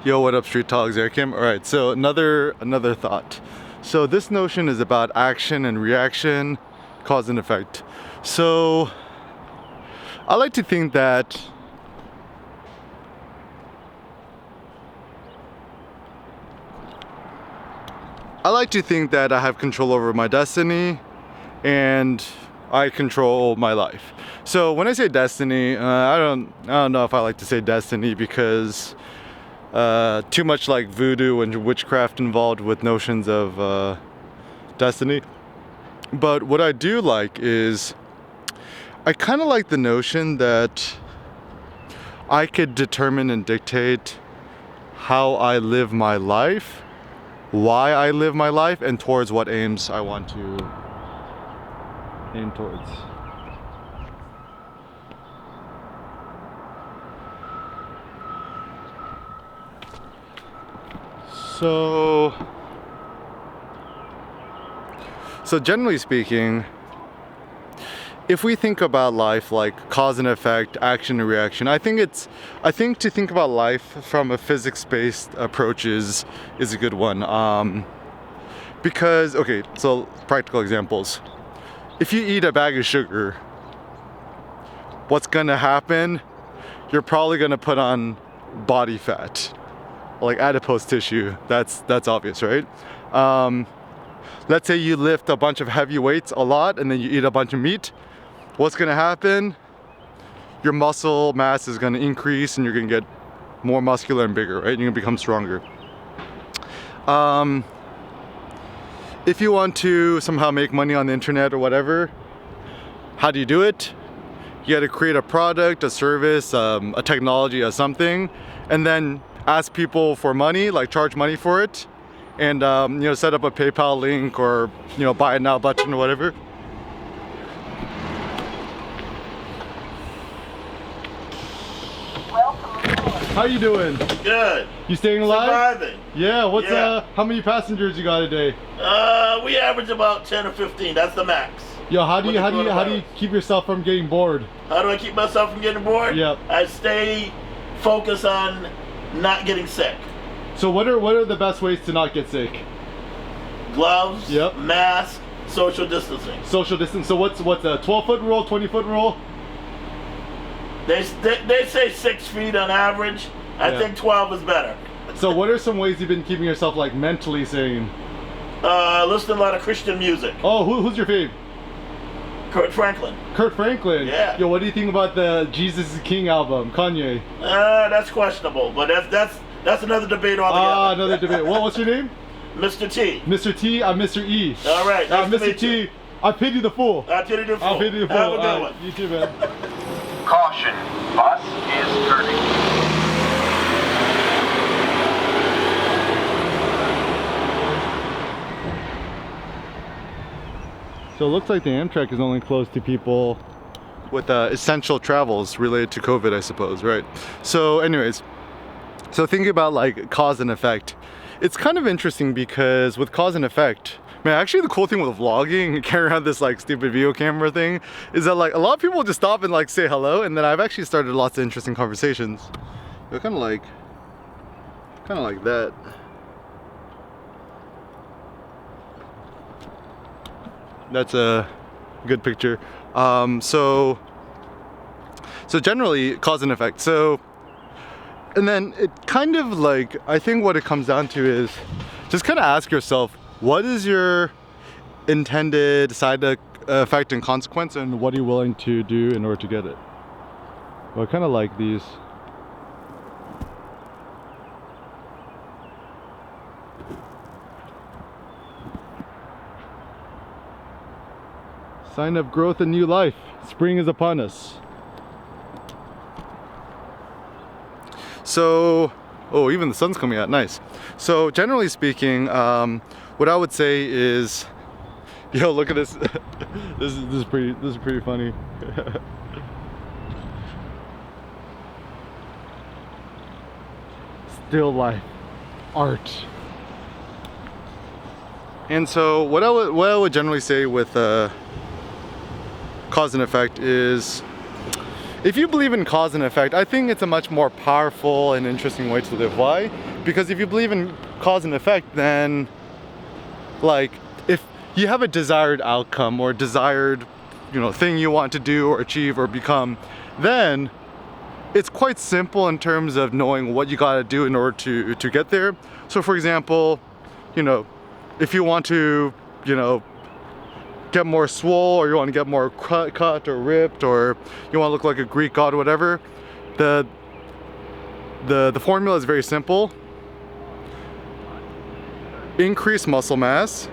Yo, what up, Street Talks, Eric Kim? All right, so another thought. So this notion is about action and reaction, cause and effect. So I like to think that I have control over my destiny and I control my life. So when I say destiny, I don't know if I like to say destiny because too much like voodoo and witchcraft involved with notions of destiny. But what I do like is I kind of like the notion that I could determine and dictate how I live my life, why I live my life, and towards what aims I want to aim towards. So generally speaking, if we think about life like cause and effect, action and reaction, I think to think about life from a physics-based approach is a good one. Because, okay, so practical examples. If you eat a bag of sugar, what's gonna happen? You're probably gonna put on body fat, like adipose tissue. That's obvious, right? Let's say you lift a bunch of heavy weights a lot and then you eat a bunch of meat. What's gonna happen? Your muscle mass is gonna increase and you're gonna get more muscular and bigger, right? You're gonna become stronger. If you want to somehow make money on the internet or whatever, how do you do it? You gotta create a product, a service, a technology, or something, and then ask people for money, like charge money for it, and set up a PayPal link or buy it now button or whatever. How you doing? Good. You staying alive? Surviving. Yeah. How many passengers you got a day? We average about 10 or 15. That's the max. Yo, how do you keep yourself from getting bored? How do I keep myself from getting bored? Yep. I stay focused on not getting sick. So what are the best ways to not get sick? Gloves. Yep. Mask. Social distancing. Social distance. So what's a 12-foot rule, 20-foot rule? They say 6 feet on average. I think 12 is better. So what are some ways you've been keeping yourself like mentally sane? Listen to a lot of Christian music. Oh, who's your fave? Kurt Franklin. Kurt Franklin? Yeah. Yo, what do you think about the Jesus is King album, Kanye? That's questionable, but that's another debate altogether. Another debate. What's your name? Mr. T. Mr. T, I'm Mr. E. All right, nice to Mr. meet T, you. I pity the fool. I pity the fool. I pity the fool. Have a good one. You too, man. Caution, bus is turning. So it looks like the Amtrak is only closed to people with essential travels related to COVID, I suppose, right? So anyways, so thinking about like cause and effect, it's kind of interesting because with cause and effect, man, actually the cool thing with vlogging and carrying around this like stupid video camera thing is that like a lot of people just stop and like say hello, and then I've actually started lots of interesting conversations. They're kind of like that. That's a good picture. So generally cause and effect. So, and then it kind of like, I think what it comes down to is just kind of ask yourself, what is your intended side effect and consequence, and what are you willing to do in order to get it? Well, I kind of like these. Sign of growth and new life. Spring is upon us. So, oh, even the sun's coming out, nice. So generally speaking, what I would say is, yo, look at this. this is pretty funny. Still life, art. And so what I would generally say with cause and effect is if you believe in cause and effect, I think it's a much more powerful and interesting way to live. Why? Because if you believe in cause and effect, then like if you have a desired outcome or desired, you know, thing you want to do or achieve or become, then it's quite simple in terms of knowing what you got to do in order to get there. So for example, you know, if you want to, you know, get more swole, or you want to get more cut or ripped, or you want to look like a Greek god or whatever, the formula is very simple. Increase muscle mass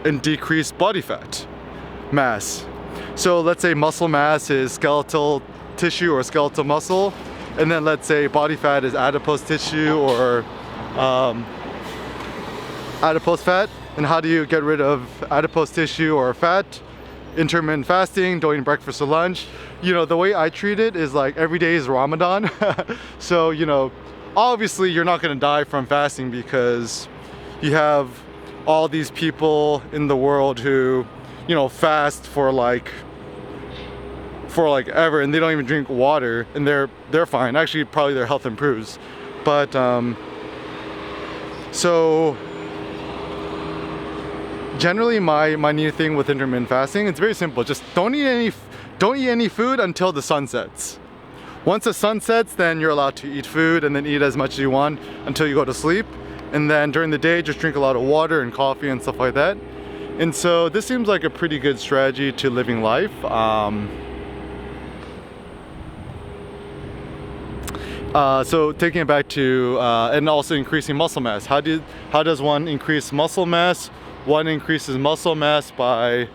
and decrease body fat mass. So let's say muscle mass is skeletal tissue or skeletal muscle, and then let's say body fat is adipose tissue or adipose fat. And how do you get rid of adipose tissue or fat? Intermittent fasting, don't eat breakfast or lunch. You know, the way I treat it is like every day is Ramadan. So, you know, obviously you're not gonna die from fasting because you have all these people in the world who, you know, fast for like ever, and they don't even drink water, and they're fine. Actually, probably their health improves. But so generally my new thing with intermittent fasting, it's very simple. Just don't eat any food until the sun sets. Once the sun sets, then you're allowed to eat food, and then eat as much as you want until you go to sleep. And then during the day, just drink a lot of water and coffee and stuff like that. And so this seems like a pretty good strategy to living life. So taking it back to and also increasing muscle mass. How does one increase muscle mass? One increases muscle mass by,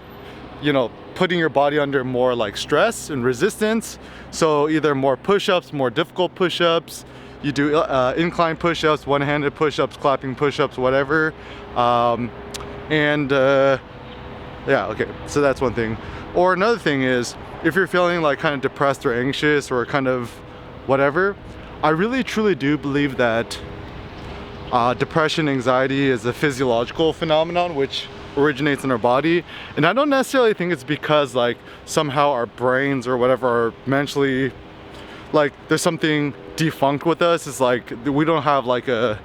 you know, putting your body under more like stress and resistance. So either more push-ups, more difficult push-ups. You do incline push-ups, one-handed push-ups, clapping push-ups, whatever. Yeah, okay, so that's one thing. Or another thing is, if you're feeling like kind of depressed or anxious or kind of whatever, I really truly do believe that depression, anxiety is a physiological phenomenon which originates in our body. And I don't necessarily think it's because like somehow our brains or whatever are mentally, like there's something defunct with us. It's like we don't have like a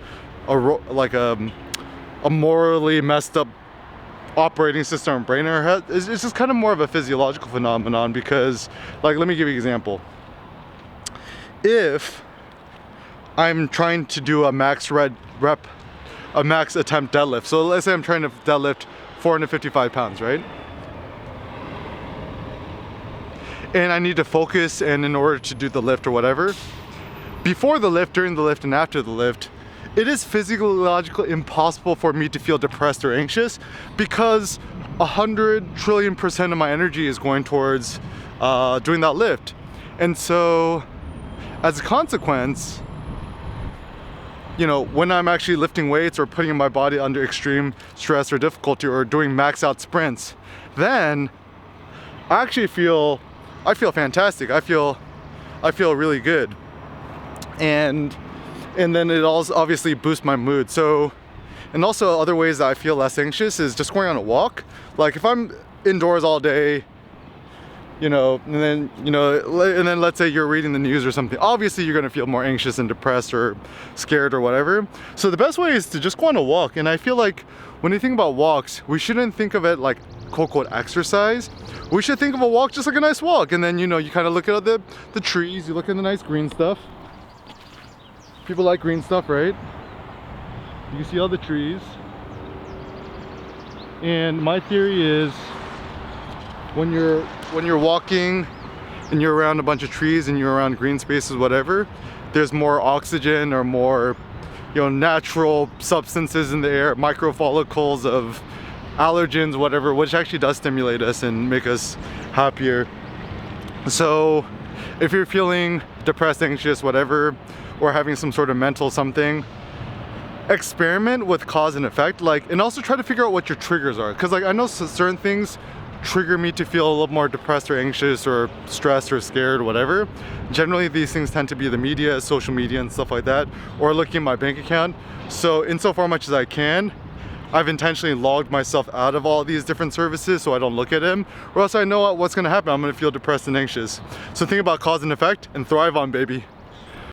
morally messed up operating system or brain in our head. It's just kind of more of a physiological phenomenon because, like, let me give you an example. If I'm trying to do a max attempt deadlift. So let's say I'm trying to deadlift 455 pounds, right? And I need to focus, and in order to do the lift or whatever, before the lift, during the lift, and after the lift, it is physiologically impossible for me to feel depressed or anxious because 100 trillion% of my energy is going towards doing that lift. And so as a consequence, you know, when I'm actually lifting weights or putting my body under extreme stress or difficulty or doing max out sprints, then I actually feel fantastic. I feel really good. And then it also obviously boosts my mood. So, and also other ways that I feel less anxious is just going on a walk. Like if I'm indoors all day, you know, and then let's say you're reading the news or something, obviously you're gonna feel more anxious and depressed or scared or whatever. So the best way is to just go on a walk. And I feel like when you think about walks, we shouldn't think of it like quote unquote exercise. We should think of a walk just like a nice walk. And then, you know, you kind of look at the trees, you look at the nice green stuff. People like green stuff, right? You see all the trees. And my theory is when you're walking and you're around a bunch of trees and you're around green spaces, whatever, there's more oxygen or more, you know, natural substances in the air, microfollicles of allergens, whatever, which actually does stimulate us and make us happier. So if you're feeling depressed, anxious, whatever, or having some sort of mental something, experiment with cause and effect, like, and also try to figure out what your triggers are. Because like I know certain things trigger me to feel a little more depressed or anxious or stressed or scared or whatever. Generally these things tend to be the media, social media and stuff like that, or looking at my bank account. So insofar much as I can, I've intentionally logged myself out of all these different services so I don't look at him, or else I know what's gonna happen. I'm gonna feel depressed and anxious. So think about cause and effect and thrive on, baby.